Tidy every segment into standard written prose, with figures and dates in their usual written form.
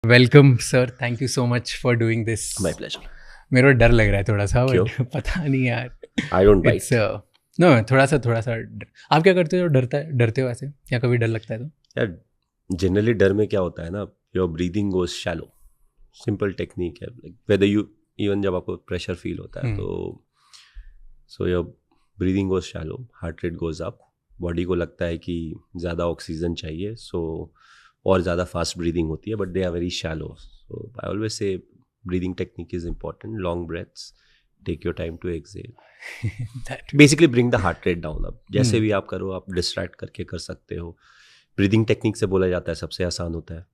Welcome sir, thank you so much for doing this. My pleasure. मेरे को डर लग रहा है थोड़ा सा, क्यों? बट पता नहीं यार। I don't it's bite no, थोड़ा सा आप क्या करते हो? डरते हो ऐसे, या कभी डर लगता है तो? यार। जनरली डर में क्या होता है ना, your breathing goes shallow. Simple technique है, लाइक वेदर यू इवन जब आपको प्रेशर फील होता है तो so your breathing goes shallow, heart rate goes up, body को लगता है कि ज़्यादा ऑक्सीजन चाहिए, सो और ज़्यादा फास्ट ब्रीदिंग होती है, but they are very shallow. So I always say breathing technique is important. Long breaths, take your time to exhale, basically bring the heart rate down. अब जैसे भी आप करो, आप डिस्ट्रैक्ट करके कर सकते हो। ब्रीदिंग टेक्निक से बोला जाता है सबसे आसान होता है।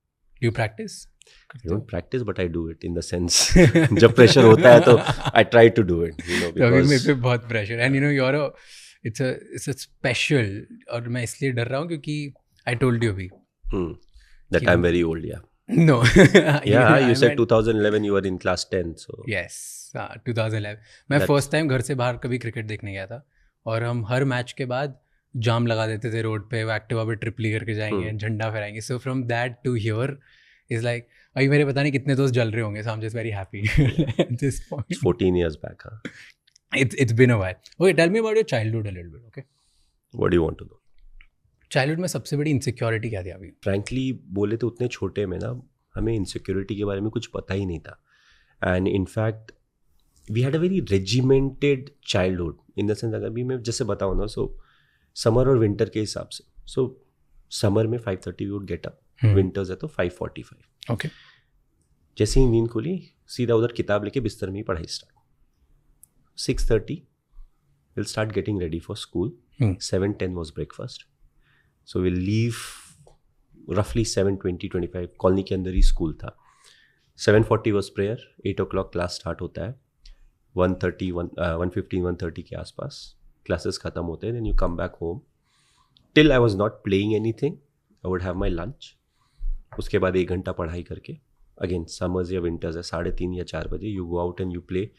You practice? I don't practice but I do it in the sense जब प्रेशर होता है तो I try to do it, you know, अभी मेरे बिकॉज पे बहुत pressure and you know your it's a special. और मैं इसलिए डर रहा हूँ क्योंकि आई टोल्ड यू अभी that I'm very old, yeah. No. Yeah, you said 2011 you were in class 10, so yes, 2011 मैं फर्स्ट टाइम घर से बाहर कभी क्रिकेट देखने गया था। और हम हर मैच के बाद जाम लगा देते थे रोड पे, वो एक्टिवा पे ट्रिपली करके जाएंगे, झंडा फहराएंगे। So from that to here is like, अभी मेरे पता नहीं कितने दोस्त जल रहे होंगे, so I am just very happy at this point. 14 years back, huh? It's been a while. Okay, tell me about your childhood a little bit, okay? What do you want to know? Childhood में सबसे बड़ी insecurity क्या थी अभी? Frankly बोले तो उतने छोटे में ना, हमें इनसिक्योरिटी के बारे में कुछ पता ही नहीं था। And in fact we had a very regimented childhood in the sense, अगर भी मैं जैसे बताऊँ ना, सो समर और विंटर के हिसाब से, सो समर में 5:30 we would get up, winters है तो 5:45। ओके। जैसे ही नींद खुली, सीधा उधर किताब लेके बिस्तर में ही पढ़ाई start. 6:30 will start getting ready for school. 7:10 was breakfast. So will leave रफली 7:20-25, कॉलोनी के अंदर ही स्कूल था। 7:40 was prayer, 8 o'clock class start होता है। 1:15-1:30 के आसपास क्लासेस ख़त्म होते हैं। Then you come back home till I was not playing anything, I would have my lunch. उसके बाद 1 घंटा पढ़ाई करके, अगेन समर्स या विंटर्स है, 3:30 या 4 बजे you go out and you play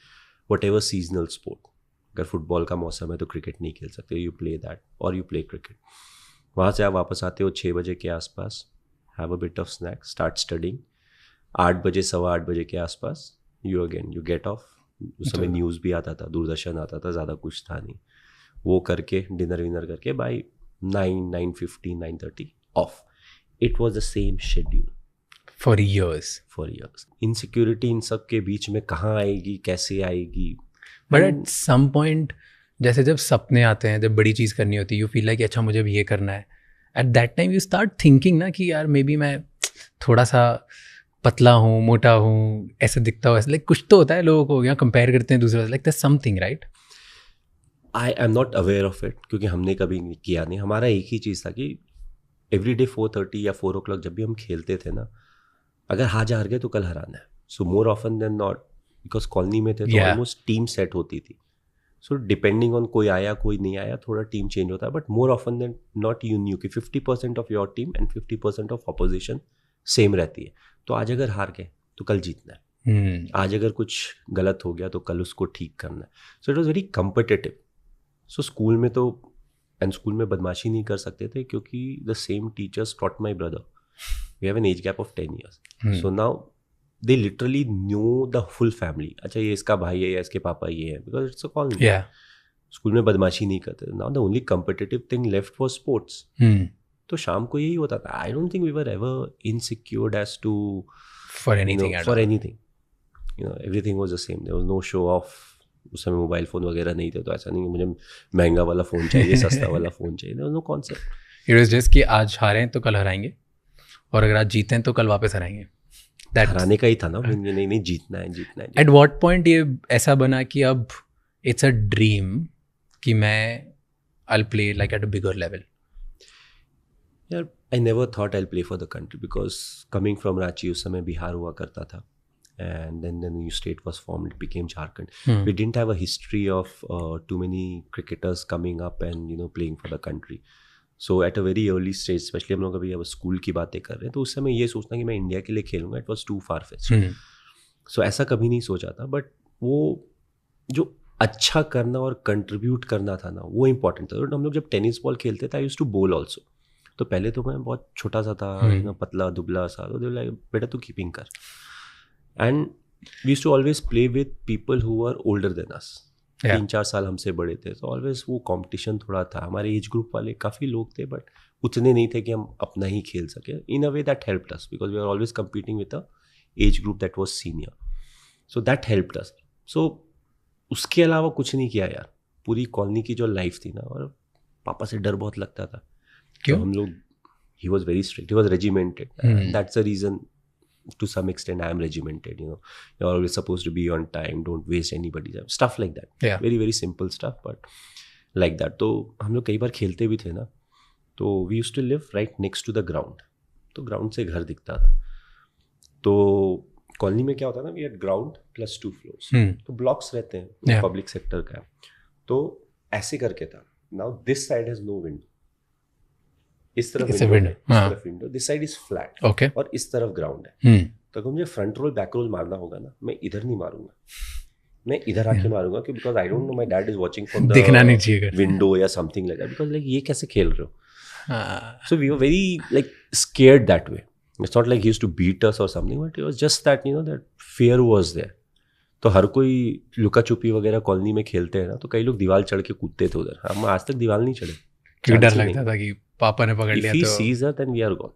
what ever seasonal sport. अगर फुटबॉल का मौसम है तो क्रिकेट नहीं खेल सकते, यू प्ले दैट और यू प्ले क्रिकेट। वहाँ से आप वापस आते हो 6 बजे के आसपास, have a bit of snack, start studying. 8 बजे 8:15 के आसपास यू गेट ऑफ। उस समय न्यूज़ भी आता था, दूरदर्शन आता था, ज़्यादा कुछ था नहीं। वो करके डिनर विनर करके by 9:50 9:30 of. It was the same schedule for years. Insecurity in सब के बीच में कहाँ आएगी, कैसे आएगी? बट एट सम पॉइंट, जैसे जब सपने आते हैं, जब बड़ी चीज़ करनी होती है, यू फील लाइक अच्छा मुझे भी ये करना है। At that time you start thinking ना कि यार मे बी मैं थोड़ा सा पतला हूँ, मोटा हूँ, ऐसे दिखता हूँ, ऐसे लाइक कुछ तो होता है। लोगों को यहाँ कंपेयर करते हैं दूसरों से, like that's something, right? I am not aware of it, क्योंकि हमने कभी किया नहीं। हमारा एक ही चीज़ था कि एवरी डे 4:30 या 4 o'clock जब भी हम खेलते थे ना, अगर आज हार गए तो कल हराना है। So more often than not, because colony में थे तो ऑलमोस्ट टीम सेट होती थी। सो डिपेंडिंग ऑन कोई आया कोई नहीं आया, थोड़ा टीम चेंज होता है, but more often than not you knew कि 50% of your team and 50% of opposition same रहती है। तो आज अगर हार गए तो कल जीतना है। आज अगर कुछ गलत हो गया तो कल उसको ठीक करना है। So it was very competitive. So school में तो, एंड स्कूल में बदमाशी नहीं कर सकते थे क्योंकि the same teachers taught my brother. We have an age gap of 10 years. So now they literally knew the full family. अच्छा ये इसका भाई है या इसके पापा ये है, because it's a colony. School में बदमाशी नहीं करते। Now the only competitive thing left was sports. तो शाम को यही होता था। I don't think we were ever insecure as to for anything, anything. You know, everything was the same. There was no show off. उस समय mobile phone वगैरह नहीं थे, तो ऐसा नहीं कि मुझे महंगा वाला फ़ोन चाहिए, सस्ता वाला फ़ोन चाहिए। There was no concept. It was just कि आज हारें तो कल हराएंगे, और अगर आज जीतें तो कल वापस हराएंगे। हराने का ही था ना, नहीं जीतना है। एट व्हाट पॉइंट ये ऐसा बना कि अब इट्स अ ड्रीम कि मैं I play like at a bigger level? यार I never thought I play for the country, because coming from Ranchi, उस समय बिहार हुआ करता था, and then the new state was formed, it became Jharkhand. We didn't have a history of too many cricketers coming up and playing for the country. So at a very early stage, specially हम लोग अभी अब school की बातें कर रहे हैं, तो उस समय ये सोचना कि मैं इंडिया के लिए खेलूंगा, it was too far fetched. So ऐसा कभी नहीं सोचा था. बट वो जो अच्छा करना और कंट्रीब्यूट करना था ना, वो इंपॉर्टेंट था. हम लोग जब टेनिस बॉल खेलते थे, आई यूज्ड टू बोल ऑल्सो. तो पहले तो मैं बहुत छोटा सा था, पतला दुबला सा, तो दे लाइक बेटा तू कीपिंग कर. And we used to always play with people who are older than us. 3-4 साल हमसे बड़े थे, तो ऑलवेज वो कंपटीशन थोड़ा था. हमारे एज ग्रुप वाले काफ़ी लोग थे बट उतने नहीं थे कि हम अपना ही खेल सके. In a way that helped us because we are always competing with a age group that was senior. So that helped us. So उसके अलावा कुछ नहीं किया यार. पूरी कॉलोनी की जो लाइफ थी ना, और पापा से डर बहुत लगता था. क्यों? तो हम लोग, he was very strict, he was regimented. That's the reason to some extent I am regimented, you're always supposed to be on time, don't waste anybody's time, stuff like that. Very very simple stuff but like that. तो हम लोग कई बार खेलते भी थे ना, तो we used to live right next to the ground. तो ग्राउंड से घर दिखता था. तो कॉलोनी में क्या होता था ना, we had ground plus 2 floors. तो ब्लॉक्स रहते हैं, पब्लिक सेक्टर का. तो ऐसे करके था. Now this side has no window. इस तरफ window, this side is flat. Okay. और इस तरफ ग्राउंड है. तो अगर मुझे फ्रंट रोल बैक रोल मारना होगा ना, मैं इधर नहीं मारूंगा, मैं इधर आके मारूंगा, क्योंकि because I don't know my dad is watching from the window या something like that, because like ये कैसे खेल रहे हो. So we were very like scared that way. It's not like he used to beat us और something, but it was just that that fear was there. तो हर कोई लुका छुपी वगैरह कॉलोनी में खेलते हैं ना, तो कई लोग दीवार चढ़ के कूदते थे उधर. हम आज तक दीवार नहीं चढ़े, क्यों डर लगता था कि पापा ने पकड़ लिया. If he sees her, then we are gone.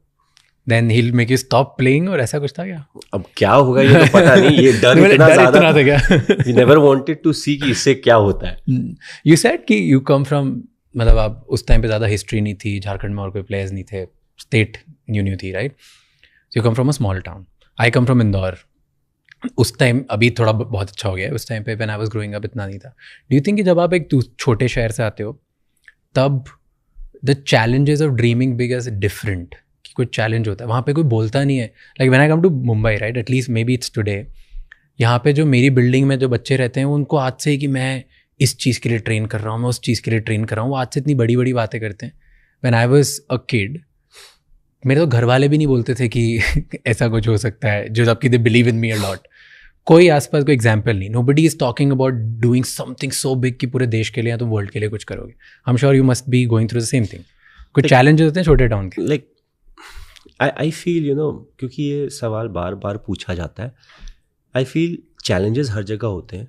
Then he'll make you stop playing, और ऐसा कुछ था क्या? अब क्या होगा ये तो पता नहीं. ये डर इतना ज़्यादा था क्या? We never wanted to see कि इससे क्या होता है. You said कि you come from, मतलब आप उस टाइम पे ज़्यादा हिस्ट्री नहीं थी, झारखंड में और कोई प्लेयर्स नहीं थे, स्टेट न्यू थी, right? You come from a small town. I come from Indore. उस टाइम, अभी थोड़ा बहुत अच्छा हो गया है, उस टाइम पे when I was growing up इतना नहीं था. Do you think कि जब आप एक छोटे शहर से आते हो, तब the challenges of dreaming big is different, कि कोई चैलेंज होता है वहाँ पे, कोई बोलता नहीं है. Like when I come to Mumbai, right, at least maybe it's today, यहाँ पे जो मेरी बिल्डिंग में जो बच्चे रहते हैं, उनको आज से ही कि मैं इस चीज़ के लिए ट्रेन कर रहा हूँ, मैं उस चीज़ के लिए ट्रेन कर रहा हूँ, वो आज से इतनी बड़ी बड़ी बातें करते हैं. When I was a kid, मेरे तो घर वाले भी नहीं बोलते थे कि ऐसा कुछ हो सकता है, जो जबकि they believe in me a lot. कोई आसपास कोई एग्जाम्पल नहीं. Nobody is talking about doing something so big कि पूरे देश के लिए या तो वर्ल्ड के लिए कुछ करोगे. I am sure you must be going through the same thing. कुछ चैलेंजेस होते हैं छोटे टाउन के. लाइक आई फील क्योंकि ये सवाल बार बार पूछा जाता है, आई फील चैलेंजेस हर जगह होते हैं,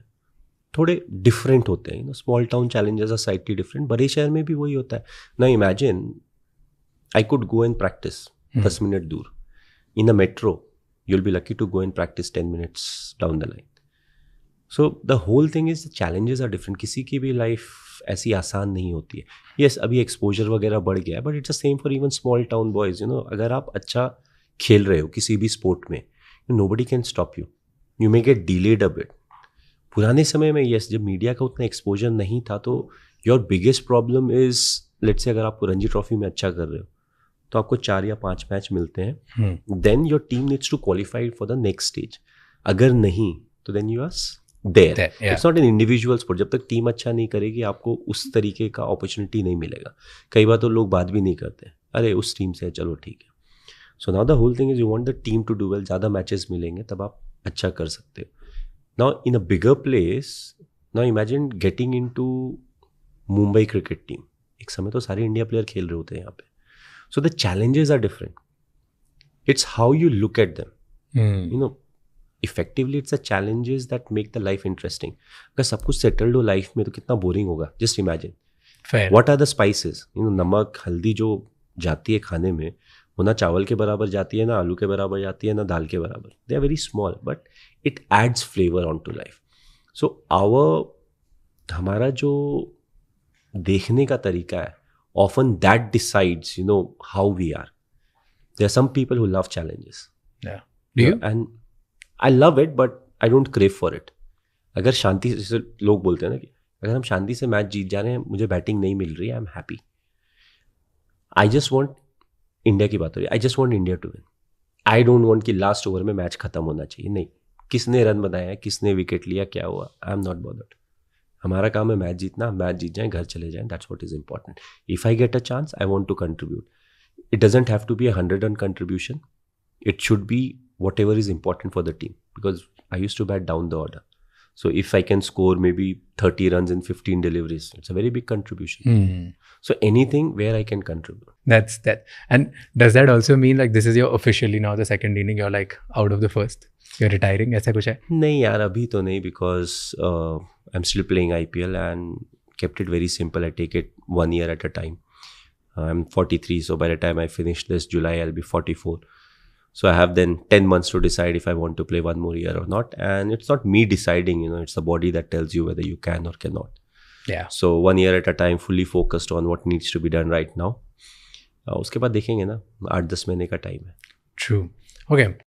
थोड़े डिफरेंट होते हैं. Small town challenges are slightly different. बड़े शहर में भी वही होता है ना. Imagine I could go and practice 10 minute दूर. In a metro you'll be lucky to go and practice 10 minutes down the line. So the whole thing is the challenges are different. किसी की भी लाइफ ऐसी आसान नहीं होती है. Yes, अभी एक्सपोजर वगैरह बढ़ गया है, but it's the same for even small town boys. अगर आप अच्छा खेल रहे हो किसी भी स्पोर्ट में, nobody can stop you. You may get delayed a bit. पुराने समय में yes, जब मीडिया का उतना एक्सपोजर नहीं था, तो your biggest problem is, let's say अगर आप रणजी ट्रॉफी में अच्छा कर रहे हो, तो आपको 4 या 5 मैच मिलते हैं. Then your team needs to qualify for the next stage. अगर नहीं तो then you are there. It's not an individual sport. जब तक टीम अच्छा नहीं करेगी, आपको उस तरीके का अपॉर्चुनिटी नहीं मिलेगा. कई बार तो लोग बात भी नहीं करते, अरे उस टीम से चलो ठीक है. So now the whole thing is you want the team to do well. ज़्यादा मैचेस मिलेंगे तब आप अच्छा कर सकते हो. Now in a bigger place, now imagine getting into Mumbai cricket team. एक समय तो सारे इंडिया प्लेयर खेल रहे होते हैं यहाँ पे. So the challenges are different. It's how you look at them. Effectively it's the challenges that make the life interesting. अगर सब कुछ settled हो लाइफ में, तो कितना बोरिंग होगा. Just imagine. Fair. What are the spices? नमक हल्दी जो जाती है खाने में, वो ना चावल के बराबर जाती है, ना आलू के बराबर जाती है, ना दाल के बराबर. They are very small, but it adds flavor onto life. So हमारा जो देखने का तरीका है, often that decides how we are. There are some people who love challenges. Yeah. Do you? And I love it, but I don't crave for it. अगर शांति से, लोग बोलते हैं ना कि अगर हम शांति से मैच जीत जा रहे हैं, मुझे बैटिंग नहीं मिल रही है, I am happy. I just want, India की बात हो रही है, I just want India to win. I don't want कि लास्ट ओवर में मैच खत्म होना चाहिए. नहीं, किसने रन बनाया, किसने विकेट लिया, क्या हुआ, आई एम नॉट बॉदर्ड. हमारा काम है मैच जीतना. मैच जीत जाए, घर चले जाएं, that's what is important. If I get a chance, I want to contribute. It doesn't have to be 100 run contribution. It should be whatever is important for the team, because I used to bat down the order. So if I can score maybe 30 runs in 15 deliveries, it's a very big contribution. So anything where I can contribute. That's that. And does that also mean like this is your officially now the second inning, you're like out of the first, you're retiring, ऐसा कुछ है? नहीं यार, अभी तो नहीं, because I'm still playing IPL and kept it very simple. I take it 1 year at a time. I'm 43, so by the time I finish this July, I'll be 44. So I have then 10 months to decide if I want to play one more year or not. And it's not me deciding, it's the body that tells you whether you can or cannot. Yeah. So 1 year at a time, fully focused on what needs to be done right now. उसके बाद देखेंगे ना, 8-10 महीने का time है. True. Okay.